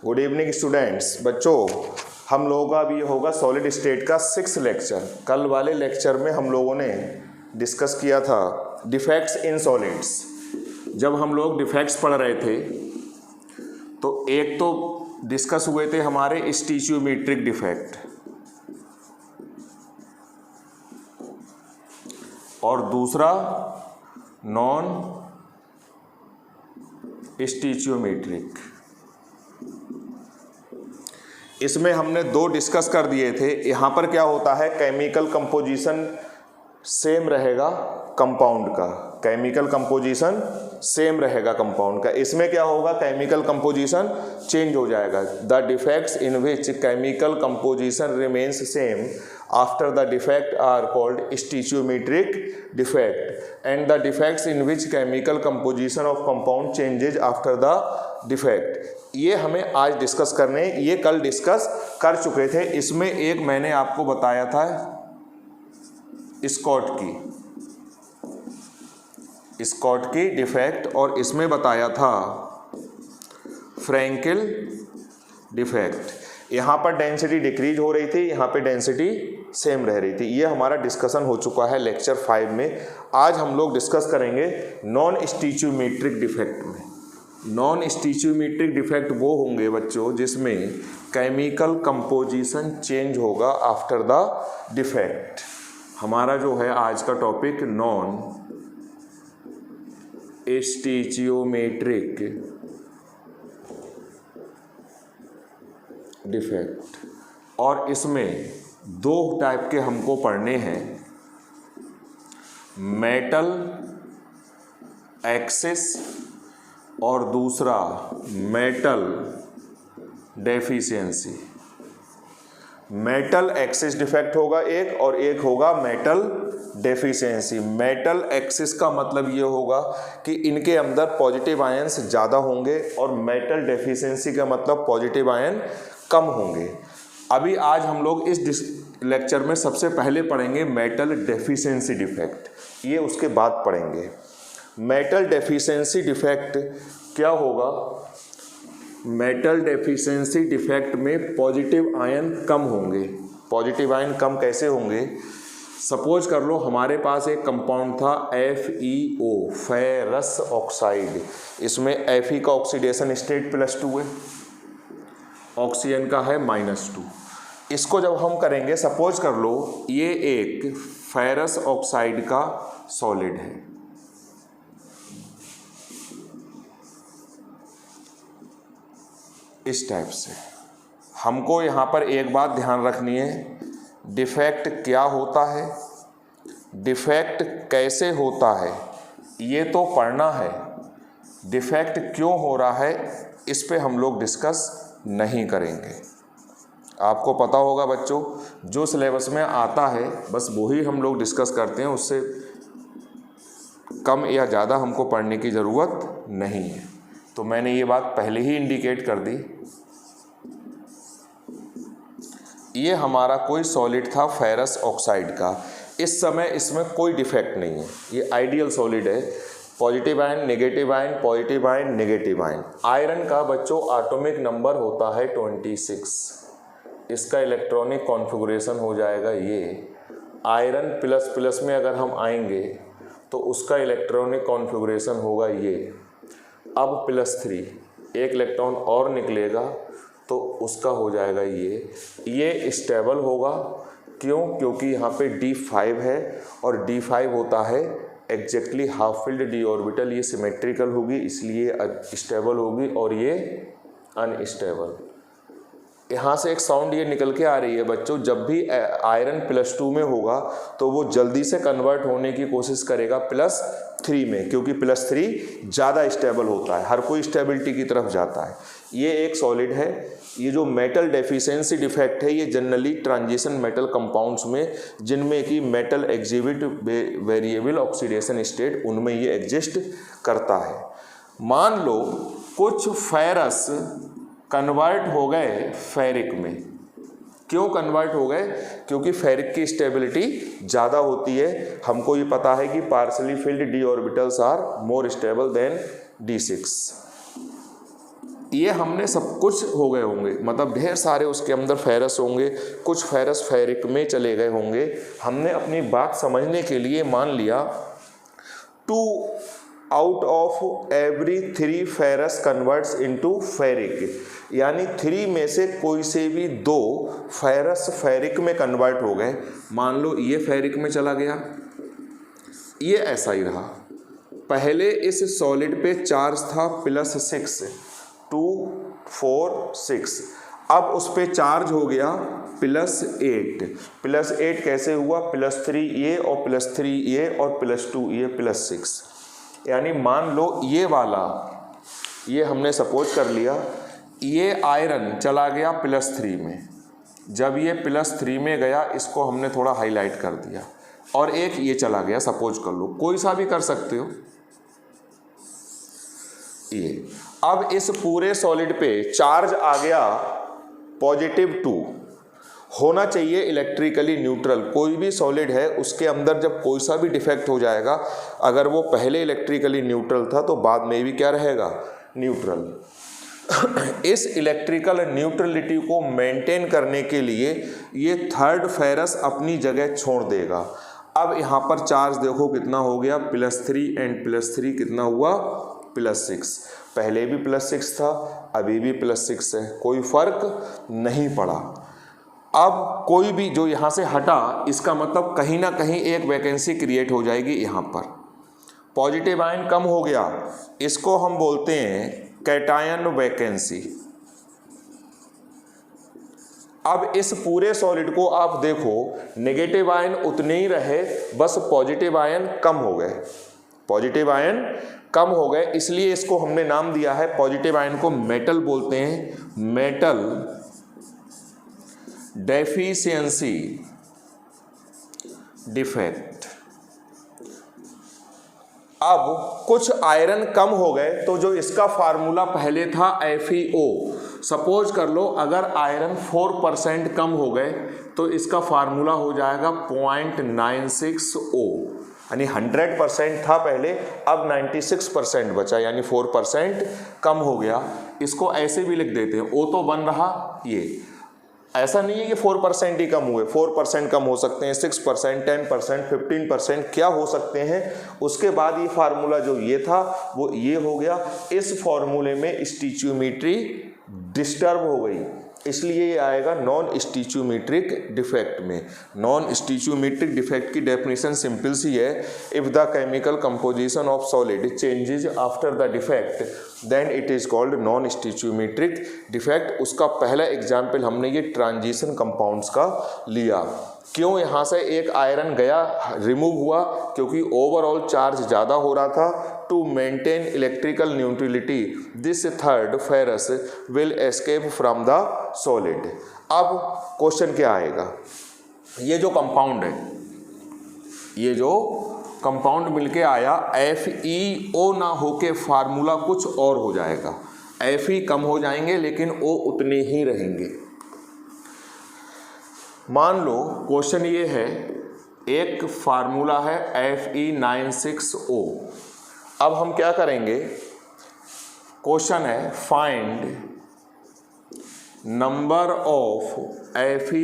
Good evening students. बच्चों, हम लोगों का अभी होगा सॉलिड स्टेट का 6 लेक्चर। कल वाले लेक्चर में हम लोगों ने डिस्कस किया था डिफेक्ट्स इन सॉलिड्स। जब हम लोग डिफेक्ट्स पढ़ रहे थे तो एक तो डिस्कस हुए थे हमारे स्टीचियोमेट्रिक डिफेक्ट और दूसरा नॉन स्टीचियोमेट्रिक। इसमें हमने दो डिस्कस कर दिए थे। यहाँ पर क्या होता है, केमिकल कंपोजिशन सेम रहेगा कंपाउंड का, केमिकल कंपोजिशन सेम रहेगा कंपाउंड का। इसमें क्या होगा, केमिकल कंपोजिशन चेंज हो जाएगा। The defects in which chemical composition remains same after the defect are called stoichiometric defect and the defects in which chemical composition of compound changes after the defect. ये हमें आज discuss करने, ये कल discuss कर चुके थे। इसमें एक मैंने आपको बताया था स्कॉट की डिफेक्ट और इसमें बताया था फ्रैंकेल डिफेक्ट। यहाँ पर डेंसिटी डिक्रीज हो रही थी, यहाँ पे डेंसिटी सेम रह रही थी। ये हमारा डिस्कशन हो चुका है लेक्चर 5 में। आज हम लोग डिस्कस करेंगे नॉन स्टीचियोमेट्रिक डिफेक्ट में। नॉन स्टीचियोमेट्रिक डिफेक्ट वो होंगे बच्चों जिसमें केमिकल कंपोजिशन चेंज होगा आफ्टर द डिफेक्ट। हमारा जो है आज का टॉपिक नॉन स्टीचियोमेट्रिक डिफेक्ट, और इसमें दो टाइप के हमको पढ़ने हैं, मेटल एक्सिस और दूसरा metal deficiency. Metal axis defect होगा एक और एक होगा मेटल डेफिशिएंसी। मेटल एक्सिस का मतलब ये होगा कि इनके अंदर पॉजिटिव आयंस ज़्यादा होंगे और मेटल डेफिशिएंसी का मतलब पॉजिटिव आयन कम होंगे। अभी आज हम लोग इस लेक्चर में सबसे पहले पढ़ेंगे मेटल डेफिशिएंसी डिफेक्ट, ये उसके बाद पढ़ेंगे। मेटल डेफिशिएंसी डिफेक्ट क्या होगा, मेटल डेफिशिएंसी डिफेक्ट में पॉजिटिव आयन कम होंगे। पॉजिटिव आयन कम कैसे होंगे, सपोज कर लो हमारे पास एक कंपाउंड था FeO, फेरस ऑक्साइड। इसमें Fe का ऑक्सीडेशन स्टेट +2 है, ऑक्सीजन का है -2। इसको जब हम करेंगे, सपोज कर लो ये एक फेरस ऑक्साइड का सॉलिड है, इस टाइप से। हमको यहाँ पर एक बात ध्यान रखनी है, डिफेक्ट क्या होता है, डिफेक्ट कैसे होता है, ये तो पढ़ना है। डिफेक्ट क्यों हो रहा है इस पे हम लोग डिस्कस नहीं करेंगे। आपको पता होगा बच्चों, जो सिलेबस में आता है बस वही हम लोग डिस्कस करते हैं, उससे कम या ज़्यादा हमको पढ़ने की ज़रूरत नहीं है। तो मैंने ये बात पहले ही इंडिकेट कर दी। ये हमारा कोई सॉलिड था फेरस ऑक्साइड का। इस समय इसमें कोई डिफेक्ट नहीं है, ये आइडियल सॉलिड है। Positive ion, negative ion, positive ion, negative ion. Iron का बच्चों एटॉमिक नंबर होता है 26। इसका इलेक्ट्रॉनिक कॉन्फ़िगरेशन हो जाएगा ये। आयरन प्लस प्लस में अगर हम आएंगे तो उसका इलेक्ट्रॉनिक कॉन्फ़िगरेशन होगा ये। अब +3 एक इलेक्ट्रॉन और निकलेगा तो उसका हो जाएगा ये स्टेबल होगा। क्यों? क्योंकि यहाँ पे D5 है और D5 होता है exactly half filled d orbital. ये सिमेट्रिकल होगी इसलिए स्टेबल होगी और ये अनस्टेबल। यहाँ से एक साउंड ये निकल के आ रही है बच्चों, जब भी आयरन +2 में होगा तो वो जल्दी से कन्वर्ट होने की कोशिश करेगा +3 में, क्योंकि +3 ज़्यादा स्टेबल होता है, हर कोई स्टेबिलिटी की तरफ जाता है। ये एक सॉलिड है। ये जो मेटल डेफिशिएंसी डिफेक्ट है ये जनरली ट्रांजिशन मेटल कंपाउंड्स में, जिनमें कि metal exhibit variable oxidation state, उनमें ये एग्जिस्ट करता है। मान लो कुछ फेरस कन्वर्ट हो गए फेरिक में। क्यों कन्वर्ट हो गए? क्योंकि फेरिक की स्टेबिलिटी ज़्यादा होती है। हमको ये पता है कि partially filled d orbitals are more stable than D6। ये हमने सब कुछ हो गए होंगे, मतलब ढेर सारे उसके अंदर फेरस होंगे, कुछ फेरस फेरिक में चले गए होंगे। हमने अपनी बात समझने के लिए मान लिया 2 out of every 3 ferrous converts into ferric, यानी 3 में से कोई से भी 2 फेरस फेरिक में कन्वर्ट हो गए। मान लो ये फेरिक में चला गया, ये ऐसा ही रहा। पहले इस सॉलिड पे चार्ज था +6, 2 4 6, अब उस पे चार्ज हो गया +8। +8 कैसे हुआ? +3 ये और +3 ये और +2 ये +6, यानी मान लो ये वाला, ये हमने सपोज कर लिया ये आयरन चला गया +3 में। जब ये +3 में गया, इसको हमने थोड़ा हाईलाइट कर दिया, और एक ये चला गया, सपोज कर लो, कोई सा भी कर सकते हो ये। अब इस पूरे सॉलिड पे चार्ज आ गया +2, होना चाहिए इलेक्ट्रिकली न्यूट्रल। कोई भी सॉलिड है उसके अंदर जब कोई सा भी डिफेक्ट हो जाएगा, अगर वो पहले इलेक्ट्रिकली न्यूट्रल था तो बाद में भी क्या रहेगा? न्यूट्रल। इस इलेक्ट्रिकल न्यूट्रलिटी को मेंटेन करने के लिए ये 3rd फेरस अपनी जगह छोड़ देगा। अब यहाँ पर चार्ज देखो कितना हो गया, +3 एंड +3 कितना हुआ? +6। पहले भी +6 था, अभी भी +6 है, कोई फर्क नहीं पड़ा। अब कोई भी जो यहाँ से हटा, इसका मतलब कहीं ना कहीं एक वैकेंसी क्रिएट हो जाएगी यहाँ पर। पॉजिटिव आयन कम हो गया, इसको हम बोलते हैं कैटायन वैकेंसी। अब इस पूरे सॉलिड को आप देखो, नेगेटिव आयन उतने ही रहे, बस पॉजिटिव आयन कम हो गए। पॉजिटिव आयन कम हो गए, इसलिए इसको हमने नाम दिया है, पॉजिटिव आयन को मेटल बोलते हैं, मेटल डेफिशिएंसी डिफेक्ट। अब कुछ आयरन कम हो गए, तो जो इसका फार्मूला पहले था FeO, सपोज कर लो अगर आयरन 4% कम हो गए तो इसका फार्मूला हो जाएगा 0.96O, यानी 100% था पहले, अब 96% बचा, यानी 4% कम हो गया। इसको ऐसे भी लिख देते हैं, O तो बन रहा ये, ऐसा नहीं है कि 4% ही कम हुए, 4% कम हो सकते हैं, 6%, 10%, 15% क्या हो सकते हैं। उसके बाद ये फार्मूला जो ये था वो ये हो गया। इस फार्मूले में स्टीचियोमेट्री डिस्टर्ब हो गई, इसलिए ये आएगा नॉन स्टीचियोमेट्रिक डिफेक्ट में। नॉन स्टीचियोमेट्रिक डिफेक्ट की डेफिनेशन सिंपल सी है, if the chemical composition of solid changes after the defect then it is called non stoichiometric defect. उसका पहला एग्जाम्पल हमने ये ट्रांजिशन कंपाउंड्स का लिया। क्यों? यहाँ से एक आयरन गया, रिमूव हुआ, क्योंकि ओवरऑल चार्ज ज़्यादा हो रहा था। To maintain electrical neutrality this 3rd ferrous will escape from the solid. अब क्वेश्चन क्या आएगा? ये जो कंपाउंड है, ये जो कंपाउंड मिलके आया, FeO ना होके फार्मूला कुछ और हो जाएगा। Fe कम हो जाएंगे लेकिन O उतने ही रहेंगे। मान लो क्वेश्चन ये है, एक फार्मूला है Fe96O। अब हम क्या करेंगे? क्वेश्चन है find number of Fe++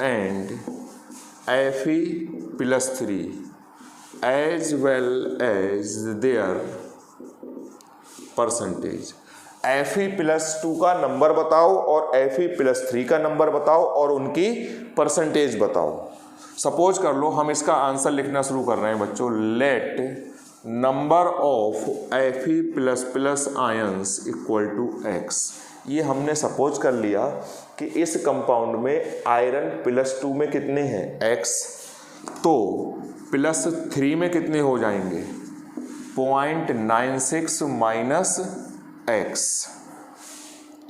and Fe+3 as well as their percentage. Fe+2 का नंबर बताओ और Fe+3 का नंबर बताओ और उनकी परसेंटेज बताओ। सपोज कर लो हम इसका आंसर लिखना शुरू कर रहे हैं बच्चों। Let number of Fe++ ions equal to X। ये हमने सपोज कर लिया कि इस कंपाउंड में आयरन +2 में कितने हैं? X। तो +3 में कितने हो जाएंगे? 0.96 माइनस X।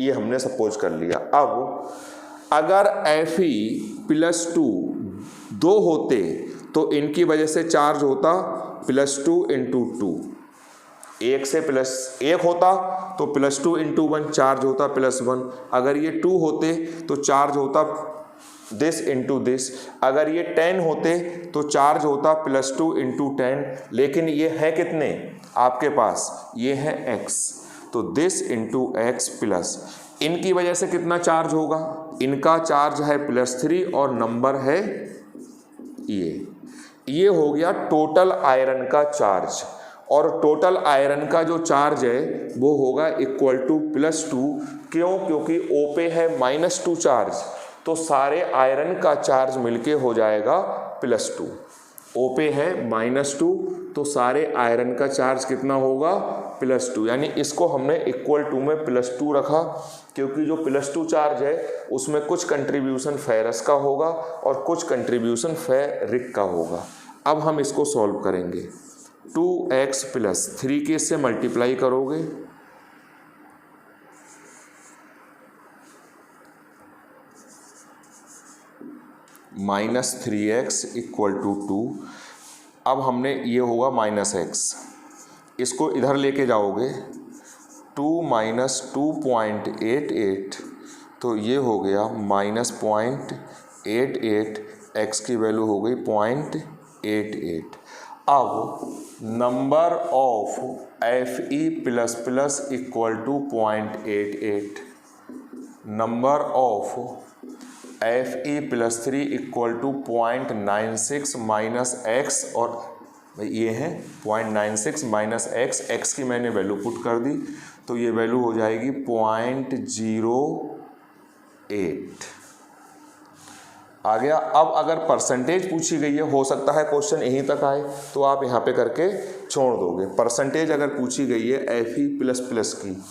ये हमने सपोज कर लिया। अब अगर Fe+2 2 होते तो इनकी वजह से चार्ज होता +2 × 2। 1 से +1 होता तो +2 × 1 चार्ज होता +1। अगर ये 2 होते तो चार्ज होता दिस इंटू दिस। अगर ये 10 होते तो चार्ज होता +2 × 10। लेकिन ये है कितने आपके पास? ये है X। तो दिस इंटू एक्स प्लस, इनकी वजह से कितना चार्ज होगा, इनका चार्ज है +3 और नंबर है ये हो गया टोटल आयरन का चार्ज। और टोटल आयरन का जो चार्ज है वो होगा इक्वल टू +2। क्यों? क्योंकि O पे है -2 चार्ज, तो सारे आयरन का चार्ज मिलके हो जाएगा +2। O पे है -2, तो सारे आयरन का चार्ज कितना होगा +2। यानी इसको हमने इक्वल टू में +2 रखा, क्योंकि जो +2 चार्ज है उसमें कुछ कंट्रीब्यूशन फेरस का होगा और कुछ कंट्रीब्यूशन फेरिक का होगा। अब हम इसको सॉल्व करेंगे। 2x + 3 के इससे मल्टीप्लाई करोगे, -3x = 2। अब हमने ये होगा -x, इसको इधर लेके जाओगे 2 - 2.88, तो ये हो गया -0.88, x की वैल्यू हो गई 0.88। अब number of Fe++ = 0.88, number of Fe+3 = 0.96 -x, और ये है 0.96 -x, x की मैंने वैल्यू पुट कर दी, तो ये वैल्यू हो जाएगी 0.08 आ गया। अब अगर परसेंटेज पूछी गई है, हो सकता है क्वेश्चन यहीं तक आए, तो आप यहाँ पे करके छोड़ दोगे। परसेंटेज अगर पूछी गई है Fe++ की,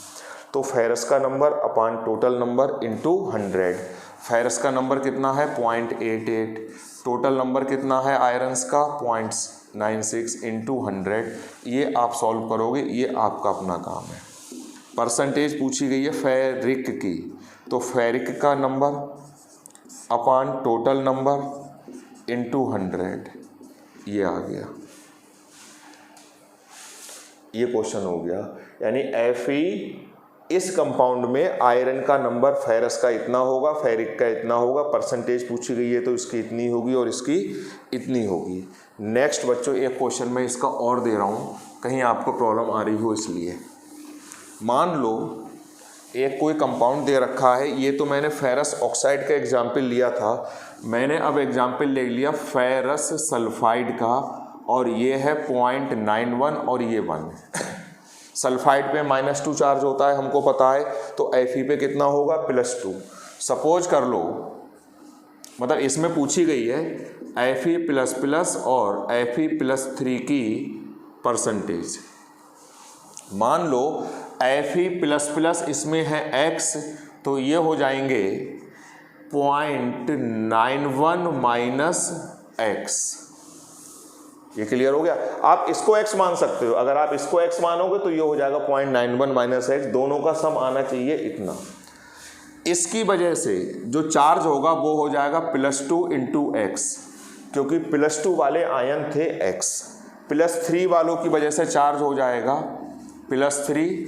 तो फेरस का नंबर अपान टोटल नंबर इंटू 100। फेरस का नंबर कितना है 0.88, टोटल नंबर कितना है आयरन्स का 0.96 इंटू 100। ये आप सॉल्व करोगे, ये आपका अपना काम है। परसेंटेज पूछी गई है फेरिक की, तो फेरिक का नंबर अपान टोटल नंबर इंटू 100, ये आ गया। ये क्वेश्चन हो गया। यानी Fe इस कंपाउंड में आयरन का नंबर फेरस का इतना होगा, फेरिक का इतना होगा। परसेंटेज पूछी गई है तो इसकी इतनी होगी और इसकी इतनी होगी। नेक्स्ट बच्चों, एक क्वेश्चन मैं इसका और दे रहा हूँ, कहीं आपको प्रॉब्लम आ रही हो इसलिए। मान लो एक कोई कंपाउंड दे रखा है, ये तो मैंने फेरस ऑक्साइड का एग्जाम्पल लिया था, मैंने अब एग्जाम्पल ले लिया फेरस सल्फाइड का, और ये है 0.91 और ये 1। सल्फाइड पे -2 चार्ज होता है, हमको पता है, तो Fe पे कितना होगा +2। सपोज कर लो, मतलब इसमें पूछी गई है Fe++ और Fe+3 की परसेंटेज। मान लो Fe++ इसमें है x, तो ये हो जाएंगे 0.91 -x। ये क्लियर हो गया। आप इसको x मान सकते हो, अगर आप इसको x मानोगे तो ये हो जाएगा 0.91 - x, दोनों का सम आना चाहिए इतना। इसकी वजह से जो चार्ज होगा वो हो जाएगा +2 × x, क्योंकि +2 वाले आयन थे x, +3 वालों की वजह से चार्ज हो जाएगा +3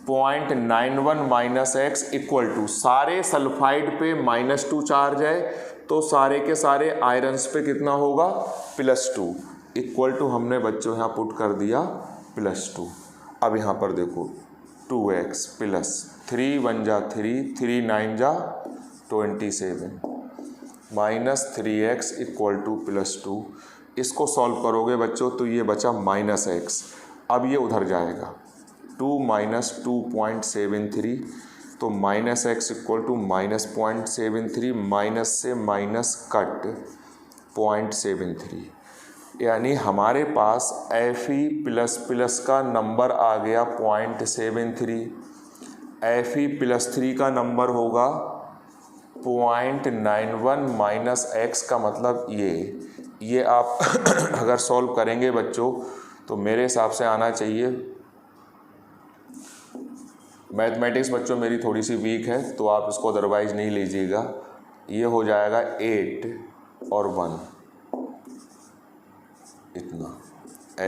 0.91 -x = सारे सल्फाइड पे -2 चार्ज है, तो सारे के सारे आयरन्स पे कितना होगा +2 = हमने बच्चों यहाँ पुट कर दिया +2। अब यहाँ पर देखो 2x + 3 × 1 = 3, 3 × 9 = 27 -3x = +2। इसको सॉल्व करोगे बच्चों तो ये बचा -x, अब ये उधर जाएगा 2 - 2.73, तो -x = -0.73, माइनस से माइनस कट 0.73, यानी हमारे पास Fe++ का नंबर आ गया 0.73, Fe+3 का नंबर होगा 0.91 -x का मतलब ये आप अगर सॉल्व करेंगे बच्चों तो मेरे हिसाब से आना चाहिए। मैथमेटिक्स बच्चों मेरी थोड़ी सी वीक है, तो आप इसको अदरवाइज नहीं लीजिएगा। ये हो जाएगा 8 और 1 इतना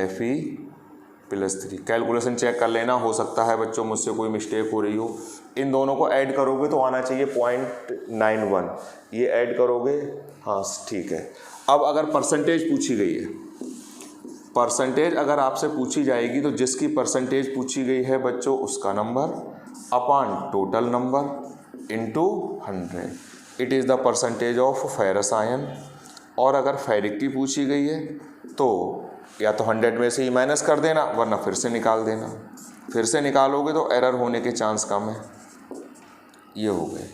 Fe+3। कैलकुलेशन चेक कर लेना, हो सकता है बच्चों मुझसे कोई मिस्टेक हो रही हो। इन दोनों को ऐड करोगे तो आना चाहिए 0.91, ये ऐड करोगे, हाँ ठीक है। अब अगर परसेंटेज पूछी गई है परसेंटेज अगर आपसे पूछी जाएगी तो जिसकी परसेंटेज पूछी गई है बच्चों उसका number upon total number into 100। It is the percentage of ferrous ion. और अगर फेरिक की पूछी गई है तो या तो 100 में से ही माइनस कर देना, वरना फिर से निकाल देना। फिर से निकालोगे तो एरर होने के चांस कम है। ये हो गए,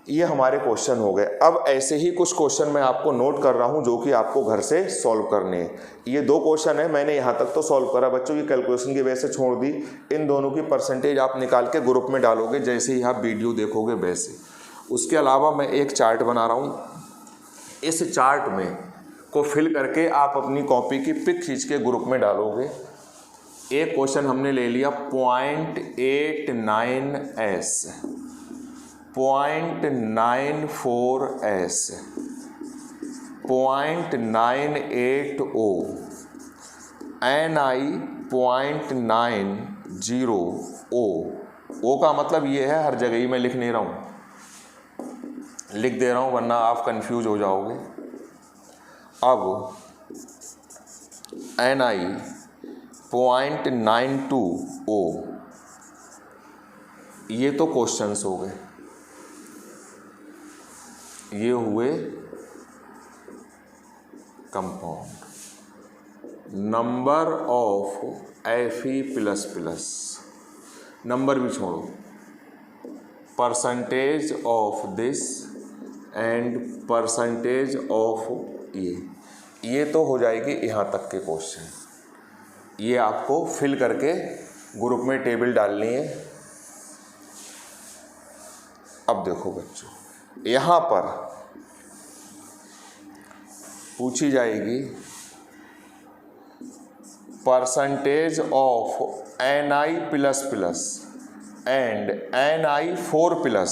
ये हमारे क्वेश्चन हो गए। अब ऐसे ही कुछ क्वेश्चन मैं आपको नोट कर रहा हूँ जो कि आपको घर से सॉल्व करने हैं। ये 2 क्वेश्चन है, मैंने यहाँ तक तो सॉल्व करा बच्चों, की कैलकुलेशन की वजह से छोड़ दी। इन दोनों की परसेंटेज आप निकाल के ग्रुप में डालोगे जैसे ही आप वीडियो देखोगे वैसे। उसके अलावा मैं एक चार्ट बना रहा हूँ, इस चार्ट में को फिल करके आप अपनी कॉपी की पिक खींच के ग्रुप में डालोगे। एक क्वेश्चन हमने ले लिया 0.89s, 0.94s, 0.980, Ni 0.90O। ओ का मतलब ये है, हर जगह ही मैं लिख नहीं रहा हूँ, लिख दे रहा हूँ वरना आप कंफ्यूज हो जाओगे। अब Ni 0.92O, ये तो क्वेश्चंस हो गए, ये हुए compound. Number of Fe++, number भी छोड़ो, percentage of this and percentage of ये तो हो जाएगी यहाँ तक के क्वेश्चन। ये आपको फिल करके ग्रुप में टेबल डालनी है। अब देखो बच्चों, यहाँ पर पूछी जाएगी percentage of Ni++ and Ni4+,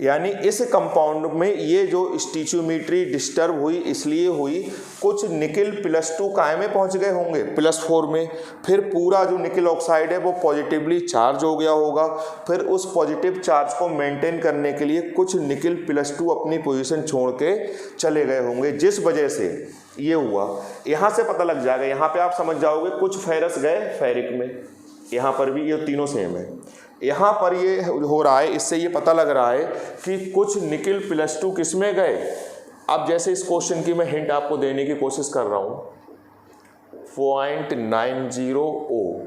यानी इस कंपाउंड में ये जो स्टीचियोमेट्री डिस्टर्ब हुई इसलिए हुई, कुछ निकिल +2 काय में पहुंच गए होंगे +4 में, फिर पूरा जो निकिल ऑक्साइड है वो पॉजिटिवली चार्ज हो गया होगा। फिर उस पॉजिटिव चार्ज को मेंटेन करने के लिए कुछ निकिल +2 अपनी पोजीशन छोड़ के चले गए होंगे, जिस वजह से ये हुआ। यहाँ से पता लग जाएगा, यहाँ पे आप समझ जाओगे कुछ फेरस गए फेरिक में, यहाँ पर भी ये तीनों सेम है। यहाँ पर ये हो रहा है, इससे ये पता लग रहा है कि कुछ निकिल +2 किस में गए। अब जैसे इस क्वेश्चन की मैं हिंट आपको देने की कोशिश कर रहा हूँ, 0.90O,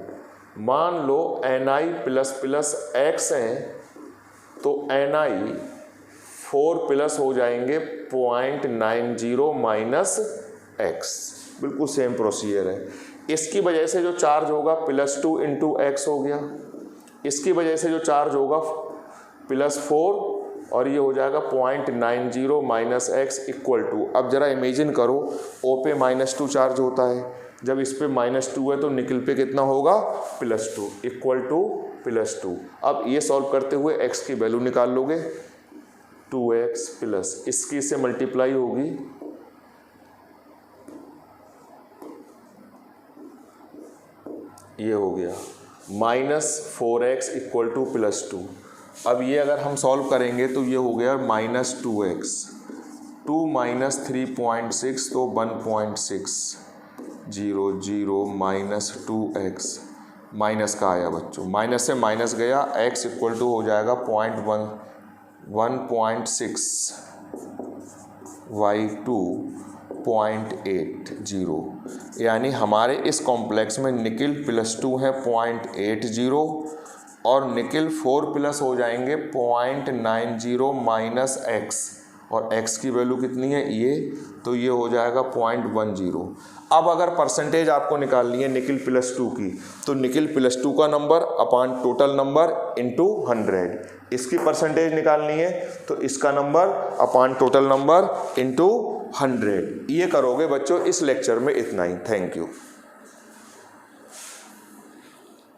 मान लो Ni++ X है तो Ni4+ हो जाएंगे 0.90 - X। बिल्कुल सेम प्रोसीजर है। इसकी वजह से जो चार्ज होगा +2 × X हो गया, इसकी वजह से जो चार्ज होगा +4 और ये हो जाएगा 0.90 - X = अब जरा इमेजिन करो, O पे -2 चार्ज होता है, जब इस पे -2 है तो निकिल पे कितना होगा +2 = +2। अब ये सॉल्व करते हुए X की वैल्यू निकाल लोगे, 2X+, इसकी इससे मल्टीप्लाई होगी, ये हो गया -4X = +2। अब ये अगर हम सॉल्व करेंगे तो ये हो गया -2X, 2 - 3.6 तो 1.6, 0 0 -2X, माइनस का आया बच्चों, माइनस से माइनस गया, X = हो जाएगा 1.60 y 2.80, यानी हमारे इस कॉम्प्लेक्स में निकिल +2 है 0.80 और निकिल 4+ हो जाएंगे 0.90 - X, और X की वैल्यू कितनी है ये, तो ये हो जाएगा 0.10। अब अगर परसेंटेज आपको निकालनी है निकिल +2 की, तो निकिल +2 का number upon total number into 100, इसकी परसेंटेज निकालनी है तो इसका number upon total number into 100। ये करोगे बच्चों इस लेक्चर में, इतना ही। Thank you.